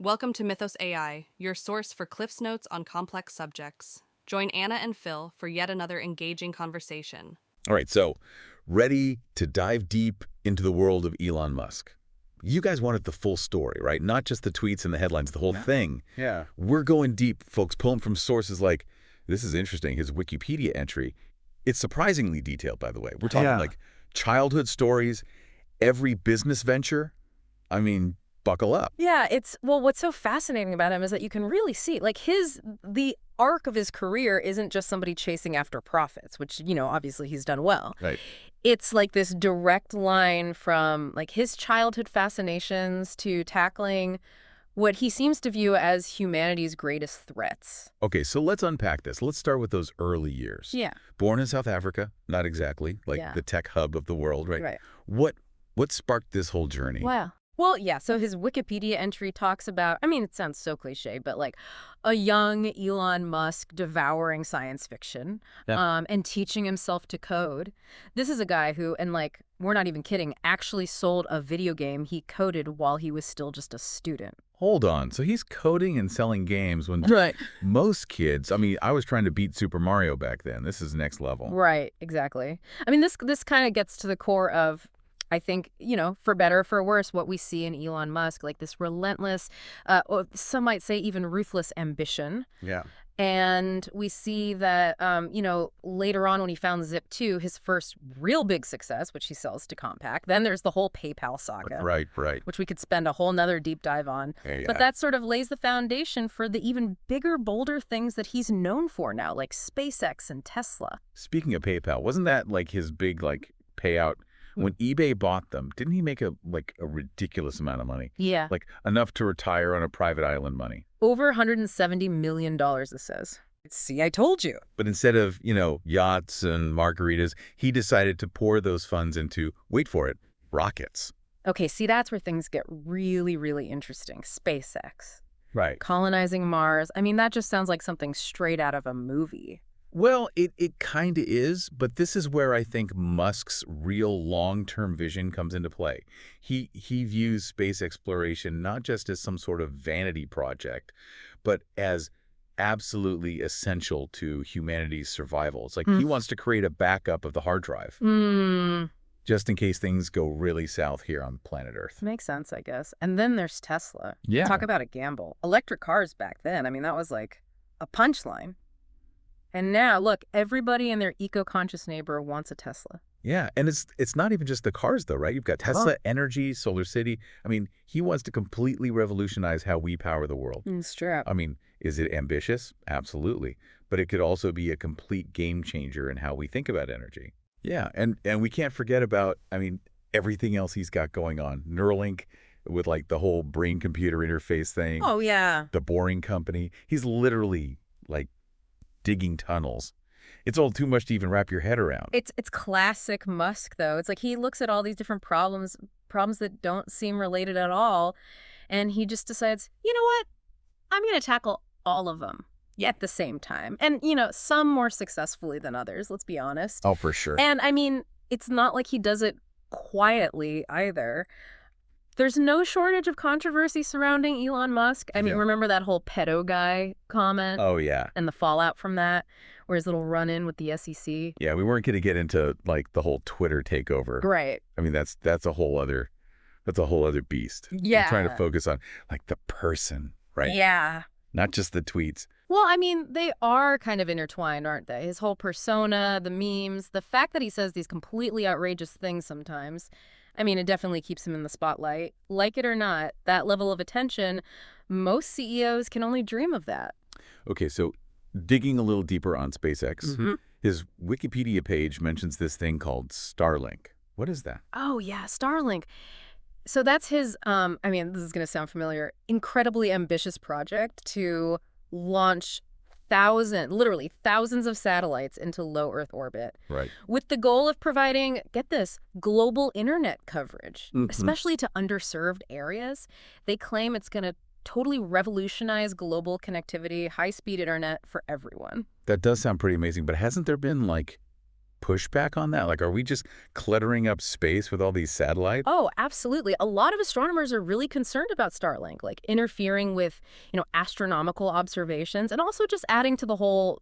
Welcome to Mythos AI, your source for Cliff's Notes on complex subjects. Join Anna and Phil for yet another engaging conversation. All right, so ready to dive deep into the world of Elon Musk. You guys wanted the full story, right? Not just the tweets and the headlines, the whole thing. Yeah. We're going deep, folks, pulling from sources like, this is interesting, his Wikipedia entry. It's surprisingly detailed, by the way. We're talking like childhood stories, every business venture. I mean, buckle up. Yeah, what's so fascinating about him is that you can really see, like, the arc of his career isn't just somebody chasing after profits, which, obviously he's done well. Right. It's like this direct line from, like, his childhood fascinations to tackling what he seems to view as humanity's greatest threats. Okay, so let's unpack this. Let's start with those early years. Yeah. Born in South Africa, not exactly, like the tech hub of the world, right? Right. What sparked this whole journey? Wow. Well, yeah, so his Wikipedia entry talks about, it sounds so cliche, but like a young Elon Musk devouring science fiction and teaching himself to code. This is a guy who, and like, we're not even kidding, actually sold a video game he coded while he was still just a student. Hold on. So he's coding and selling games when most kids, I was trying to beat Super Mario back then. This is next level. Right, exactly. This kind of gets to the core of, I think, for better or for worse, what we see in Elon Musk, like this relentless, or some might say even ruthless ambition. Yeah. And we see that, later on when he found Zip2, his first real big success, which he sells to Compaq. Then there's the whole PayPal saga. Right. Which we could spend a whole nother deep dive on. Yeah. But that sort of lays the foundation for the even bigger, bolder things that he's known for now, like SpaceX and Tesla. Speaking of PayPal, wasn't that like his big payout? When eBay bought them, didn't he make a ridiculous amount of money? Yeah. Like enough to retire on a private island money. Over $170 million, it says. See, I told you. But instead of, yachts and margaritas, he decided to pour those funds into, wait for it, rockets. Okay, see, that's where things get really, really interesting. SpaceX. Right. Colonizing Mars. That just sounds like something straight out of a movie. Well, it kind of is, but this is where I think Musk's real long-term vision comes into play. He views space exploration not just as some sort of vanity project, but as absolutely essential to humanity's survival. It's like he wants to create a backup of the hard drive, just in case things go really south here on planet Earth. Makes sense, I guess. And then there's Tesla. Yeah. Talk about a gamble. Electric cars back then, that was like a punchline. And now, look, everybody and their eco-conscious neighbor wants a Tesla. Yeah, and it's not even just the cars, though, right? You've got Tesla, Energy, Solar City. He wants to completely revolutionize how we power the world. It's true. Is it ambitious? Absolutely. But it could also be a complete game changer in how we think about energy. Yeah, and we can't forget about, everything else he's got going on. Neuralink with, the whole brain-computer interface thing. Oh, yeah. The Boring Company. He's literally, digging tunnels. It's all too much to even wrap your head around. It's classic Musk, though. It's like he looks at all these different problems that don't seem related at all, and he just decides, you know what? I'm going to tackle all of them at the same time. And, some more successfully than others, let's be honest. Oh, for sure. And, it's not like he does it quietly either. There's no shortage of controversy surrounding Elon Musk. Remember that whole pedo guy comment? Oh, yeah. And the fallout from that, or his little run-in with the SEC? Yeah, we weren't going to get into, the whole Twitter takeover. Right. That's a whole other beast. Yeah. We're trying to focus on, the person, right? Yeah. Not just the tweets. Well, they are kind of intertwined, aren't they? His whole persona, the memes, the fact that he says these completely outrageous things sometimes, it definitely keeps him in the spotlight. Like it or not, that level of attention, most CEOs can only dream of that. Okay, so digging a little deeper on SpaceX, his Wikipedia page mentions this thing called Starlink. What is that? Oh, yeah, Starlink. So that's his, this is going to sound familiar, incredibly ambitious project to launch literally thousands of satellites into low Earth orbit. Right. With the goal of providing, get this, global internet coverage, especially to underserved areas. They claim it's going to totally revolutionize global connectivity, high-speed internet for everyone. That does sound pretty amazing, but hasn't there been, pushback on that? Like, are we just cluttering up space with all these satellites? Oh, absolutely. A lot of astronomers are really concerned about Starlink, like interfering with, astronomical observations and also just adding to the whole,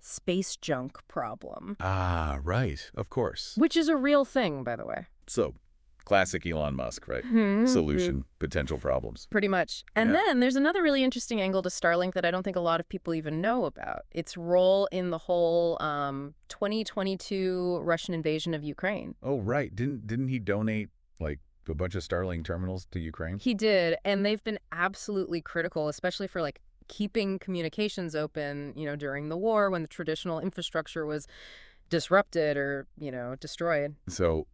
space junk problem, Ah, right. Of course. which is a real thing, by the way. So, classic Elon Musk, right? Mhm. Solution, potential problems. Pretty much. And Yeah. then there's another really interesting angle to Starlink that I don't think a lot of people even know about. Its role in the whole 2022 Russian invasion of Ukraine. Oh, right. Didn't he donate, like, a bunch of Starlink terminals to Ukraine? He did, and they've been absolutely critical, especially for like keeping communications open, during the war when the traditional infrastructure was disrupted or, destroyed. So,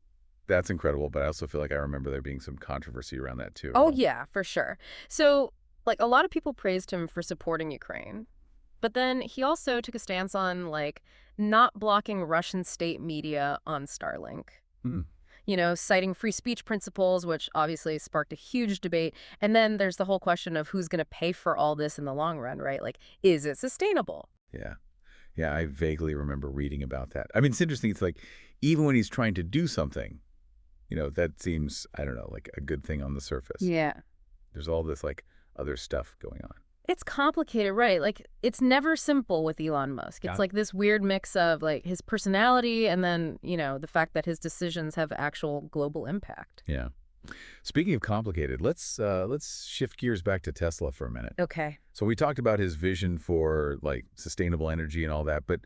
that's incredible, but I also feel like I remember there being some controversy around that, too. Oh, yeah, for sure. So, like, a lot of people praised him for supporting Ukraine. But then he also took a stance on, like, not blocking Russian state media on Starlink. Hmm. Citing free speech principles, which obviously sparked a huge debate. And then there's the whole question of who's going to pay for all this in the long run, right? Like, is it sustainable? Yeah. Yeah, I vaguely remember reading about that. I mean, it's interesting. It's like, even when he's trying to do something, that seems, I don't know, like a good thing on the surface. Yeah. There's all this, like, other stuff going on. It's complicated, right? Like, it's never simple with Elon Musk. It's Yeah. like this weird mix of, like, his personality and then, the fact that his decisions have actual global impact. Yeah. Speaking of complicated, let's shift gears back to Tesla for a minute. Okay. So we talked about his vision for, like, sustainable energy and all that, but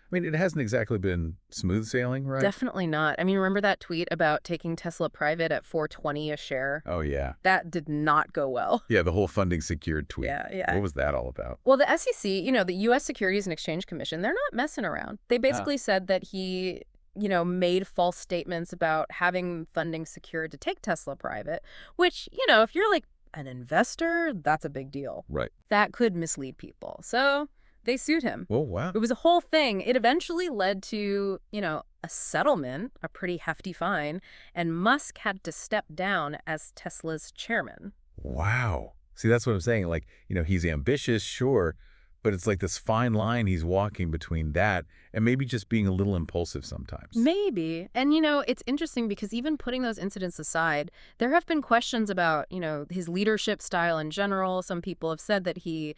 I mean, it hasn't exactly been smooth sailing, right? Definitely not. I mean, remember that tweet about taking Tesla private at $420 a share? Oh, yeah. That did not go well. Yeah, the whole funding secured tweet. Yeah. What was that all about? Well, the SEC, the U.S. Securities and Exchange Commission, they're not messing around. They basically said that he, made false statements about having funding secured to take Tesla private, which, if you're like an investor, that's a big deal. Right. That could mislead people. So they sued him. Oh, wow. It was a whole thing. It eventually led to, a settlement, a pretty hefty fine, and Musk had to step down as Tesla's chairman. Wow. See, that's what I'm saying. Like, he's ambitious, sure, but it's like this fine line he's walking between that and maybe just being a little impulsive sometimes. Maybe. And, it's interesting because even putting those incidents aside, there have been questions about, his leadership style in general. Some people have said that he,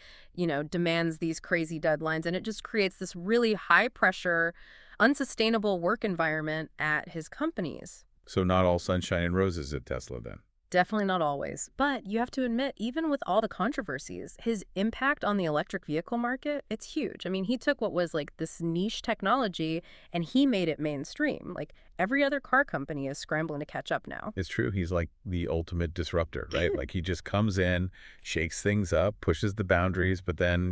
demands these crazy deadlines, and it just creates this really high-pressure, unsustainable work environment at his companies. So not all sunshine and roses at Tesla then. Definitely not always. But you have to admit, even with all the controversies, his impact on the electric vehicle market, it's huge. I mean, he took what was like this niche technology and he made it mainstream. Like every other car company is scrambling to catch up now. It's true. He's like the ultimate disruptor, right? Like he just comes in, shakes things up, pushes the boundaries, but then,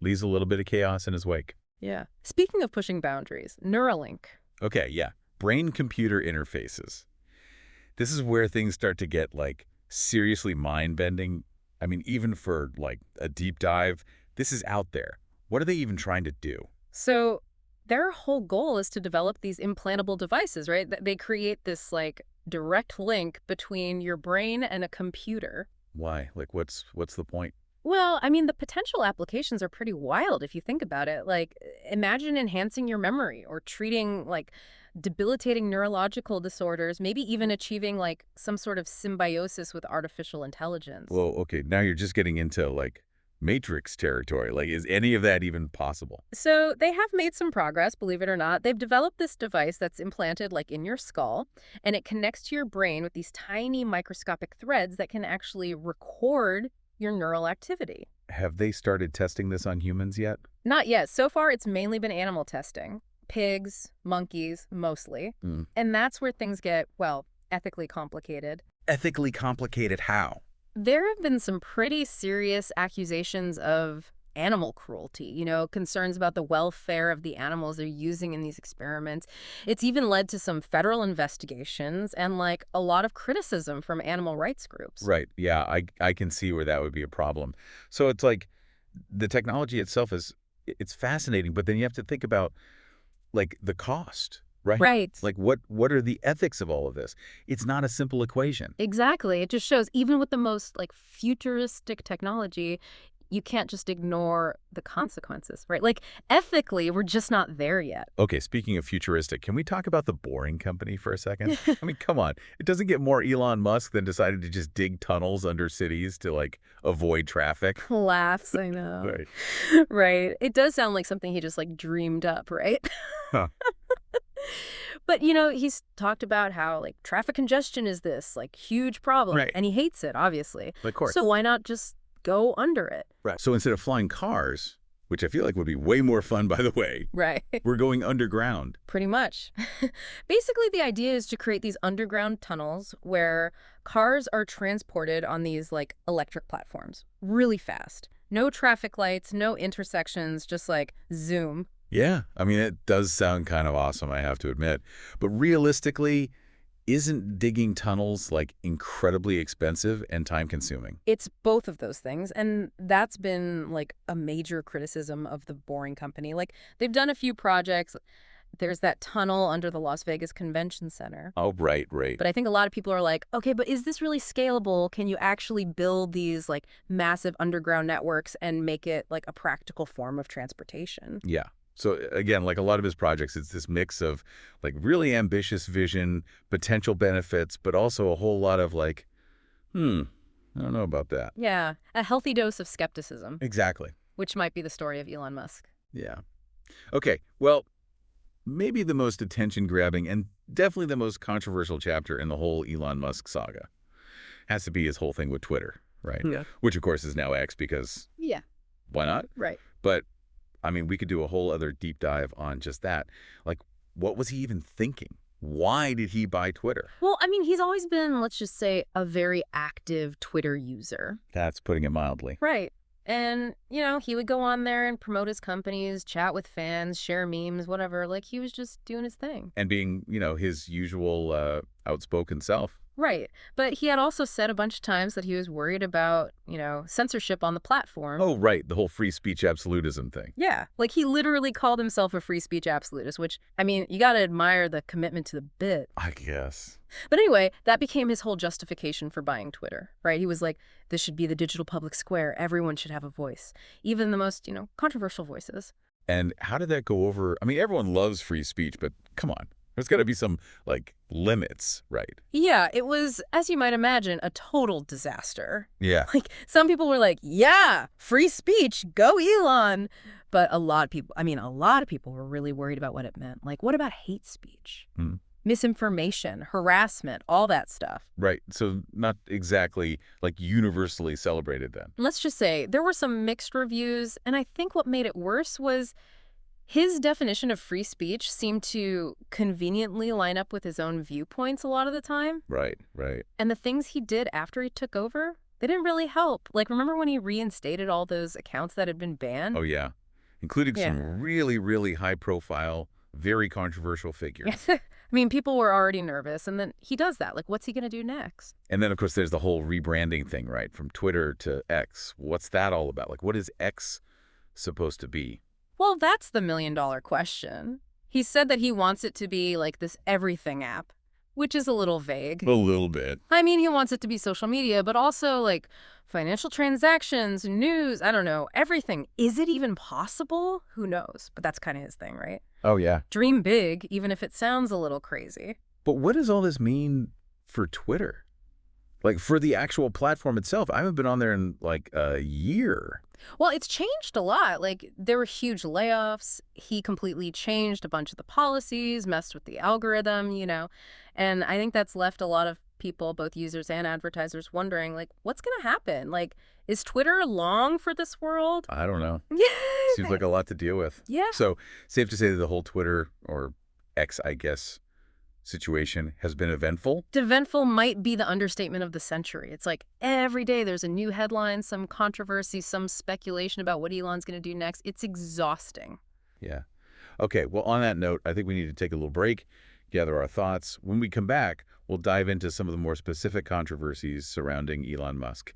leaves a little bit of chaos in his wake. Yeah. Speaking of pushing boundaries, Neuralink. Okay, yeah. Brain-computer interfaces. This is where things start to get, like, seriously mind-bending. I mean, even for, like, a deep dive, this is out there. What are they even trying to do? So their whole goal is to develop these implantable devices, right? They create this, like, direct link between your brain and a computer. Why? Like, what's the point? Well, I mean, the potential applications are pretty wild if you think about it. Like, imagine enhancing your memory or treating, like, debilitating neurological disorders, maybe even achieving, like, some sort of symbiosis with artificial intelligence. Well, okay, now you're just getting into, like, Matrix territory. Like, is any of that even possible? So they have made some progress, believe it or not. They've developed this device that's implanted, like, in your skull, and it connects to your brain with these tiny microscopic threads that can actually record your neural activity. Have they started testing this on humans yet? Not yet. So far, it's mainly been animal testing. Pigs, monkeys, mostly. And that's where things get, well, ethically complicated. Ethically complicated how? There have been some pretty serious accusations of animal cruelty, concerns about the welfare of the animals they're using in these experiments. It's even led to some federal investigations and, like, a lot of criticism from animal rights groups. Right. Yeah, I can see where that would be a problem. So it's like the technology itself it's fascinating, but then you have to think about, like, the cost, right? Right. Like, what are the ethics of all of this? It's not a simple equation. Exactly. It just shows even with the most, like, futuristic technology, you can't just ignore the consequences, right? Like, ethically, we're just not there yet. Okay, speaking of futuristic, can we talk about the Boring Company for a second? I mean, come on. It doesn't get more Elon Musk than deciding to just dig tunnels under cities to, like, avoid traffic. Laughs, I know. Right. Right. It does sound like something he just, like, dreamed up, right? Huh. But, you know, he's talked about how, like, traffic congestion is this, like, huge problem. Right. And he hates it, obviously. Of course. So why not just go under it? Right. So instead of flying cars, which I feel like would be way more fun, by the way, Right. we're going underground. Pretty much. Basically, the idea is to create these underground tunnels where cars are transported on these, like, electric platforms really fast. No traffic lights, no intersections, just like zoom. Yeah. I mean, it does sound kind of awesome, I have to admit. But realistically, isn't digging tunnels, like, incredibly expensive and time-consuming? It's both of those things, and that's been, like, a major criticism of the Boring Company. Like, they've done a few projects. There's that tunnel under the Las Vegas Convention Center. Oh, right. But I think a lot of people are like, okay, but is this really scalable? Can you actually build these, like, massive underground networks and make it, like, a practical form of transportation? Yeah. So again, like a lot of his projects, it's this mix of like really ambitious vision, potential benefits, but also a whole lot of like, I don't know about that. Yeah, a healthy dose of skepticism, Exactly. which might be the story of Elon Musk. Yeah. Okay. Well, maybe the most attention-grabbing and definitely the most controversial chapter in the whole Elon Musk saga has to be his whole thing with Twitter, right? Yeah. Which of course is now X because Yeah, why not? right. But I mean, we could do a whole other deep dive on just that. Like, what was he even thinking? Why did he buy Twitter? Well, I mean, he's always been, let's just say, a very active Twitter user. That's putting it mildly. Right. And, you know, he would go on there and promote his companies, chat with fans, share memes, whatever. Like, he was just doing his thing. And being, his usual outspoken self. Right. But he had also said a bunch of times that he was worried about, censorship on the platform. Oh, right. The whole free speech absolutism thing. Yeah. Like, he literally called himself a free speech absolutist, which, I mean, you got to admire the commitment to the bit. I guess. But anyway, that became his whole justification for buying Twitter, right? He was like, this should be the digital public square. Everyone should have a voice, even the most, controversial voices. And how did that go over? I mean, everyone loves free speech, but come on. There's got to be some, like, limits, right? Yeah, it was, as you might imagine, a total disaster. Yeah. Like, some people were like, yeah, free speech, go Elon. But a lot of people were really worried about what it meant. Like, what about hate speech? Misinformation, harassment, all that stuff. Right. So not exactly, like, universally celebrated then. Let's just say there were some mixed reviews, and I think what made it worse was his definition of free speech seemed to conveniently line up with his own viewpoints a lot of the time. Right. And the things he did after he took over, they didn't really help. Like, remember when he reinstated all those accounts that had been banned? Oh, yeah. Including some really, really high-profile, very controversial figures. I mean, people were already nervous, and then he does that. Like, what's he going to do next? And then, of course, there's the whole rebranding thing, right? From Twitter to X. What's that all about? Like, what is X supposed to be? Well, that's the million-dollar question. He said that he wants it to be like this everything app, which is a little vague. A little bit. I mean, he wants it to be social media, but also like financial transactions, news, I don't know, everything. Is it even possible? Who knows? But that's kind of his thing, right? Oh, yeah. Dream big, even if it sounds a little crazy. But what does all this mean for Twitter? Like, for the actual platform itself? I haven't been on there in, like, a year. Well, it's changed a lot. Like, there were huge layoffs. He completely changed a bunch of the policies, messed with the algorithm, And I think that's left a lot of people, both users and advertisers, wondering, like, what's going to happen? Like, is Twitter long for this world? I don't know. Yeah. Seems like a lot to deal with. Yeah. So, safe to say that the whole Twitter, or X, I guess, situation has been eventful? Eventful might be the understatement of the century. It's like every day there's a new headline, some controversy, some speculation about what Elon's going to do next. It's exhausting. Yeah. Okay, well, on that note, I think we need to take a little break, gather our thoughts. When we come back, we'll dive into some of the more specific controversies surrounding Elon Musk,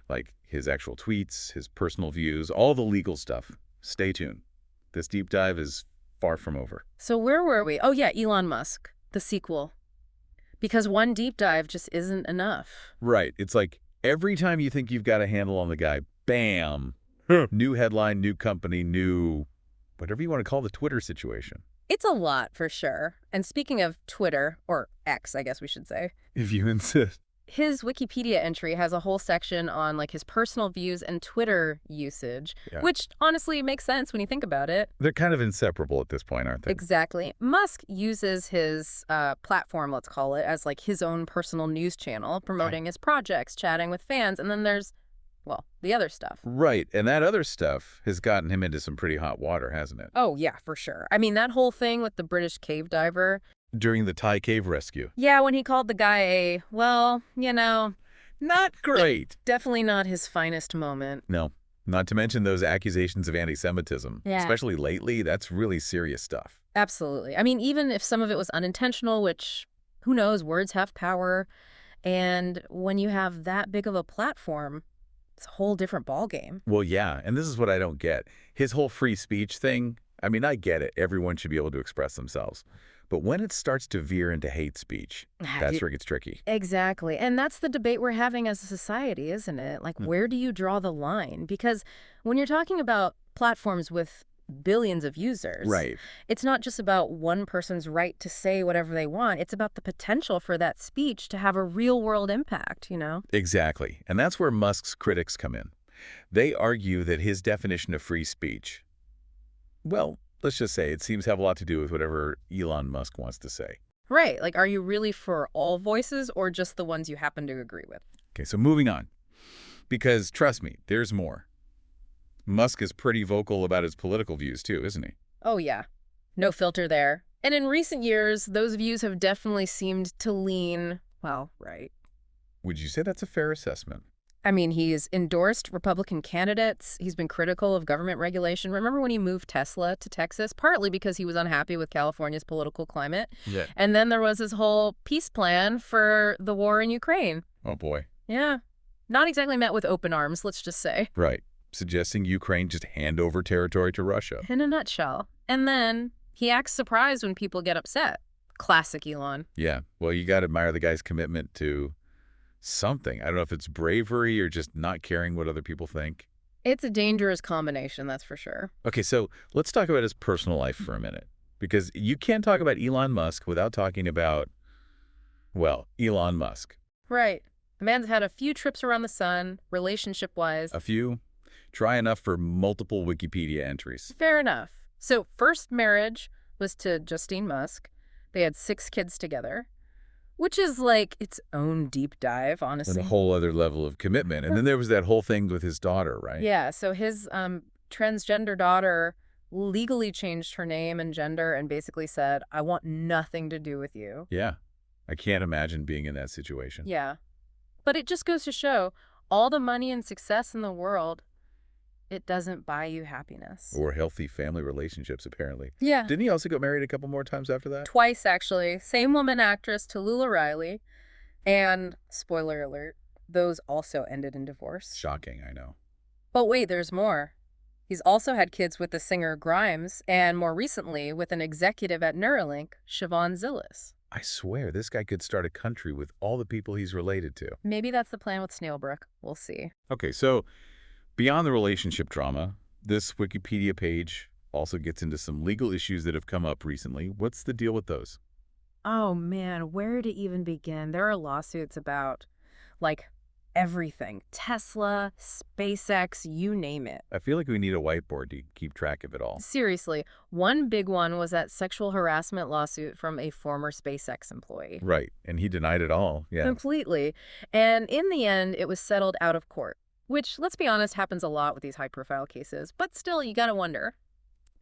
like his actual tweets, his personal views, all the legal stuff. Stay tuned. This deep dive is far from over. So where were we? Oh, yeah, Elon Musk. The sequel. Because one deep dive just isn't enough. Right. It's like every time you think you've got a handle on the guy, bam, New headline, new company, new whatever you want to call the Twitter situation. It's a lot, for sure. And speaking of Twitter, or X, I guess we should say, If you insist. his Wikipedia entry has a whole section on like his personal views and Twitter usage, Yeah. which honestly makes sense when you think about it. They're kind of inseparable at this point, aren't they? Exactly. Musk uses his platform, let's call it, as like his own personal news channel, promoting his projects, chatting with fans, and then there's, well, the other stuff. Right. And that other stuff has gotten him into some pretty hot water, hasn't it? Oh, yeah, for sure. I mean, that whole thing with the British cave diver. During the Thai cave rescue. Yeah, when he called the guy a, well, Not great. definitely not his finest moment. No. Not to mention those accusations of anti-Semitism. Yeah. Especially lately, that's really serious stuff. Absolutely. I mean, even if some of it was unintentional, which, who knows, words have power. And when you have that big of a platform, it's a whole different ballgame. Well, yeah, and this is what I don't get. His whole free speech thing, I mean, I get it. Everyone should be able to express themselves. But when it starts to veer into hate speech, that's where it gets tricky. Exactly. And that's the debate we're having as a society, isn't it? Like, where do you draw the line? Because when you're talking about platforms with billions of users, Right. it's not just about one person's right to say whatever they want. It's about the potential for that speech to have a real-world impact, Exactly. And that's where Musk's critics come in. They argue that his definition of free speech, well, let's just say it seems to have a lot to do with whatever Elon Musk wants to say. Right. Like, are you really for all voices or just the ones you happen to agree with? Okay, so moving on. Because trust me, there's more. Musk is pretty vocal about his political views too, isn't he? Oh, yeah. No filter there. And in recent years, those views have definitely seemed to lean, well, right. Would you say that's a fair assessment? I mean, he's endorsed Republican candidates. He's been critical of government regulation. Remember when he moved Tesla to Texas? Partly because he was unhappy with California's political climate. Yeah. And then there was his whole peace plan for the war in Ukraine. Oh, boy. Yeah. Not exactly met with open arms, let's just say. Right. Suggesting Ukraine just hand over territory to Russia. In a nutshell. And then he acts surprised when people get upset. Classic Elon. Yeah. Well, you got to admire the guy's commitment to something. I don't know if it's bravery or just not caring what other people think. It's a dangerous combination, that's for sure. Okay, so let's talk about his personal life for a minute. Because you can't talk about Elon Musk without talking about, well, Elon Musk. Right. The man's had a few trips around the sun, relationship-wise. A few? Try enough for multiple Wikipedia entries. Fair enough. So first marriage was to Justine Musk. They had 6 kids together, which is like its own deep dive, honestly. And a whole other level of commitment. And then there was that whole thing with his daughter, right? Yeah, so his transgender daughter legally changed her name and gender and basically said, I want nothing to do with you. Yeah. I can't imagine being in that situation. Yeah. But it just goes to show all the money and success in the world, it doesn't buy you happiness. Or healthy family relationships, apparently. Yeah. Didn't he also get married a couple more times after that? Twice, actually. Same woman actress, Tallulah Riley. And, spoiler alert, those also ended in divorce. Shocking, I know. But wait, there's more. He's also had kids with the singer Grimes, and more recently with an executive at Neuralink, Siobhan Zillis. I swear, this guy could start a country with all the people he's related to. Maybe that's the plan with Snailbrook. We'll see. Okay, so beyond the relationship drama, this Wikipedia page also gets into some legal issues that have come up recently. What's the deal with those? Oh, man, where to even begin? There are lawsuits about, like, everything. Tesla, SpaceX, you name it. I feel like we need a whiteboard to keep track of it all. Seriously, one big one was that sexual harassment lawsuit from a former SpaceX employee. Right, and he denied it all. Yeah. Completely. And in the end, it was settled out of court, which, let's be honest, happens a lot with these high-profile cases. But still, you gotta wonder,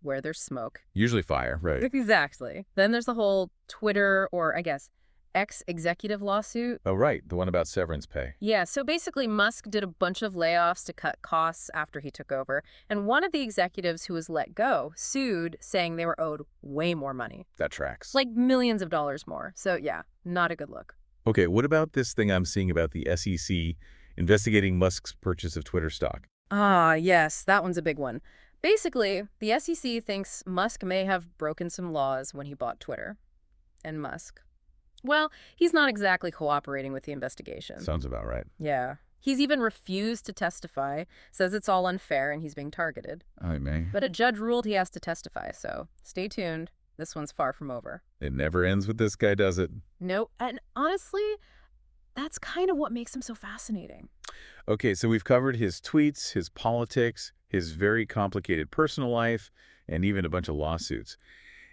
where there's smoke. Usually fire, right. Exactly. Then there's the whole Twitter, or I guess, ex-executive lawsuit. Oh, right, the one about severance pay. Yeah, so basically Musk did a bunch of layoffs to cut costs after he took over, and one of the executives who was let go sued, saying they were owed way more money. That tracks. Like millions of dollars more. So yeah, not a good look. Okay, what about this thing I'm seeing about the SEC investigating Musk's purchase of Twitter stock? Ah, yes, that one's a big one. Basically, the SEC thinks Musk may have broken some laws when he bought Twitter. And Musk, well, he's not exactly cooperating with the investigation. Sounds about right. Yeah. He's even refused to testify, says it's all unfair and he's being targeted. I may. But a judge ruled he has to testify, so stay tuned. This one's far from over. It never ends with this guy, does it? Nope. And honestly, that's kind of what makes him so fascinating. Okay, so we've covered his tweets, his politics, his very complicated personal life, and even a bunch of lawsuits.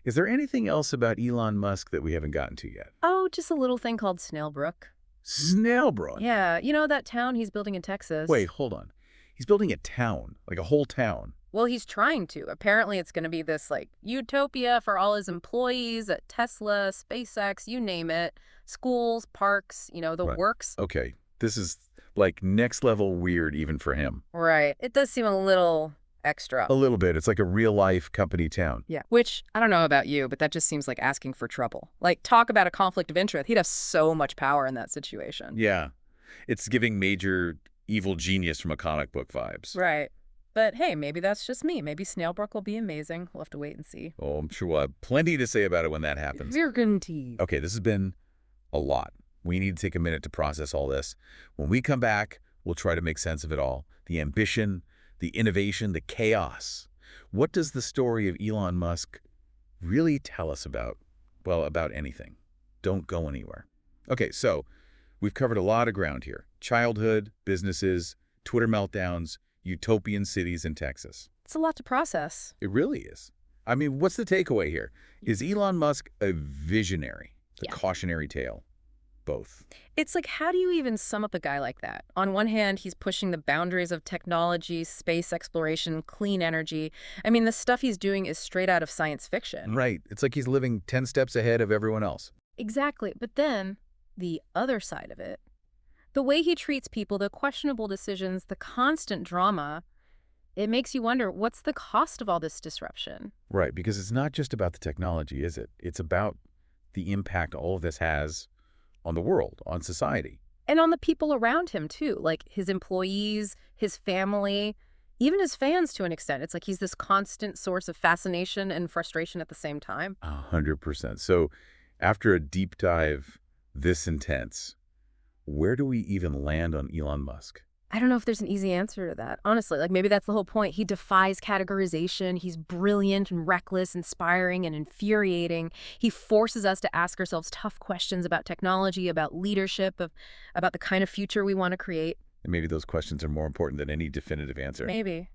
Is there anything else about Elon Musk that we haven't gotten to yet? Oh, just a little thing called Snailbrook. Snailbrook? Yeah, you know that town he's building in Texas? Wait, hold on. He's building a town, like a whole town. Well, he's trying to. Apparently, it's going to be this, utopia for all his employees at Tesla, SpaceX, you name it. Schools, parks, the Right. works. Okay, this is like next level weird even for him. Right. It does seem a little extra. A little bit. It's like a real-life company town. Yeah. Which, I don't know about you, but that just seems like asking for trouble. Talk about a conflict of interest. He'd have so much power in that situation. Yeah. It's giving major evil genius from a comic book vibes. Right. But hey, maybe that's just me. Maybe Snailbrook will be amazing. We'll have to wait and see. Oh, I'm sure we'll have plenty to say about it when that happens. Guaranteed. Okay, this has been a lot. We need to take a minute to process all this. When we come back, we'll try to make sense of it all. The ambition, the innovation, the chaos. What does the story of Elon Musk really tell us about, well, about anything? Don't go anywhere. Okay, so we've covered a lot of ground here. Childhood, businesses, Twitter meltdowns, utopian cities in Texas. It's a lot to process. It really is. I mean, what's the takeaway here? Is Elon Musk a visionary, a cautionary tale? Both. It's how do you even sum up a guy like that? On one hand, he's pushing the boundaries of technology, space exploration, clean energy. I mean, the stuff he's doing is straight out of science fiction. Right. It's like he's living 10 steps ahead of everyone else. Exactly. But then, the other side of it, the way he treats people, the questionable decisions, the constant drama, it makes you wonder, what's the cost of all this disruption? Right, because it's not just about the technology, is it? It's about the impact all of this has on the world, on society. And on the people around him, too, like his employees, his family, even his fans to an extent. It's like he's this constant source of fascination and frustration at the same time. 100%. So after a deep dive this intense, where do we even land on Elon Musk? I don't know if there's an easy answer to that. Honestly, maybe that's the whole point. He defies categorization. He's brilliant and reckless, inspiring and infuriating. He forces us to ask ourselves tough questions about technology, about leadership, about the kind of future we want to create. And maybe those questions are more important than any definitive answer. Maybe.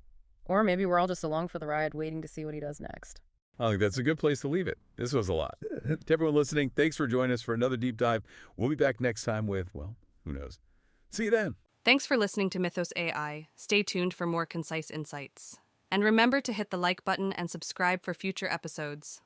Or maybe we're all just along for the ride, waiting to see what he does next. I think that's a good place to leave it. This was a lot. To everyone listening, thanks for joining us for another deep dive. We'll be back next time with, well, who knows. See you then. Thanks for listening to Mythos AI. Stay tuned for more concise insights. And remember to hit the like button and subscribe for future episodes.